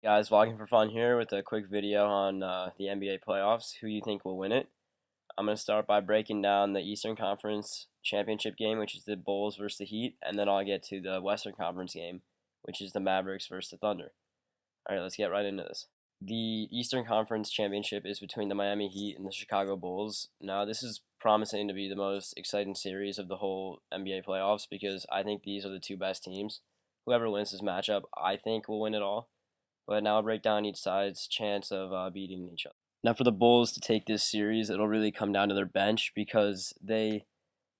Guys, vlogging for fun here with a quick video on the NBA playoffs. Who you think will win it? I'm going to start by breaking down the Eastern Conference Championship game, which is the Bulls versus the Heat, and then I'll get to the Western Conference game, which is the Mavericks versus the Thunder. All right, let's get right into this. The Eastern Conference Championship is between the Miami Heat and the Chicago Bulls. Now, this is promising to be the most exciting series of the whole NBA playoffs because I think these are the two best teams. Whoever wins this matchup, I think, will win it all. But now I'll break down each side's chance of beating each other. Now, for the Bulls to take this series, it'll really come down to their bench because they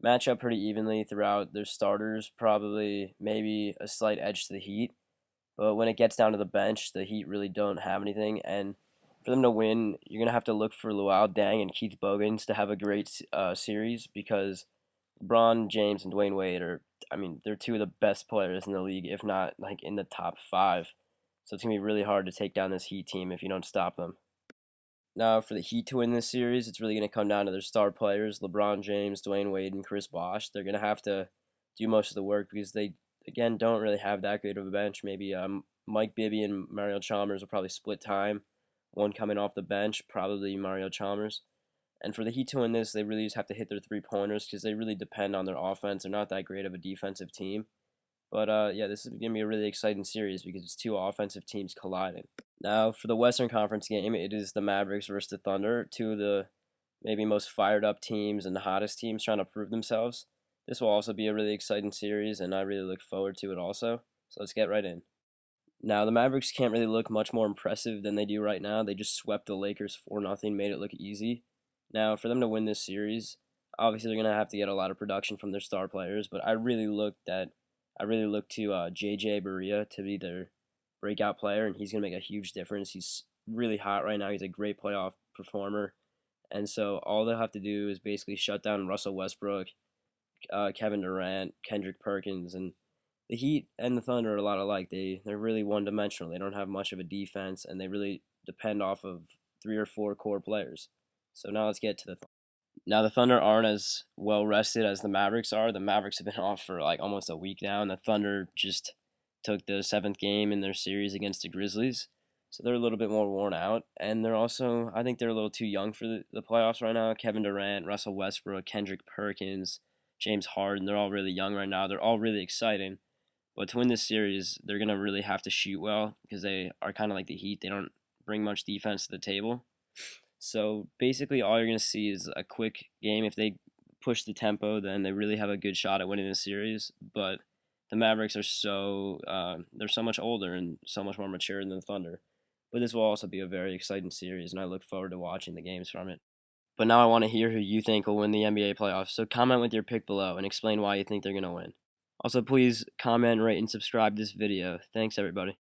match up pretty evenly throughout. Their starters probably maybe a slight edge to the Heat, but when it gets down to the bench, the Heat really don't have anything. And for them to win, you're gonna have to look for Luol Deng and Keith Bogans to have a great series because LeBron James and Dwayne Wade they're two of the best players in the league, if not like in the top five. So it's going to be really hard to take down this Heat team if you don't stop them. Now, for the Heat to win this series, it's really going to come down to their star players, LeBron James, Dwayne Wade, and Chris Bosh. They're going to have to do most of the work because they, again, don't really have that great of a bench. Maybe Mike Bibby and Mario Chalmers will probably split time. One coming off the bench, probably Mario Chalmers. And for the Heat to win this, they really just have to hit their three-pointers because they really depend on their offense. They're not that great of a defensive team. But yeah, this is going to be a really exciting series because it's two offensive teams colliding. Now, for the Western Conference game, it is the Mavericks versus the Thunder, two of the maybe most fired up teams and the hottest teams trying to prove themselves. This will also be a really exciting series, and I really look forward to it also. So let's get right in. Now, the Mavericks can't really look much more impressive than they do right now. They just swept the Lakers 4-0, made it look easy. Now, for them to win this series, obviously they're going to have to get a lot of production from their star players, but I really look to JJ Barea to be their breakout player, and he's going to make a huge difference. He's really hot right now. He's a great playoff performer. And so all they'll have to do is basically shut down Russell Westbrook, Kevin Durant, Kendrick Perkins, and the Heat and the Thunder are a lot alike. They're really one-dimensional. They don't have much of a defense, and they really depend off of three or four core players. So now let's get to the Thunder. Now the Thunder aren't as well rested as the Mavericks are. The Mavericks have been off for like almost a week now, and the Thunder just took the seventh game in their series against the Grizzlies. So they're a little bit more worn out, and I think they're a little too young for the playoffs right now. Kevin Durant, Russell Westbrook, Kendrick Perkins, James Harden, they're all really young right now. They're all really exciting. But to win this series, they're going to really have to shoot well because they are kind of like the Heat. They don't bring much defense to the table. So basically, all you're going to see is a quick game. If they push the tempo, then they really have a good shot at winning the series. But the Mavericks are they're so much older and so much more mature than the Thunder. But this will also be a very exciting series, and I look forward to watching the games from it. But now I want to hear who you think will win the NBA playoffs. So comment with your pick below and explain why you think they're going to win. Also, please comment, rate, and subscribe this video. Thanks, everybody.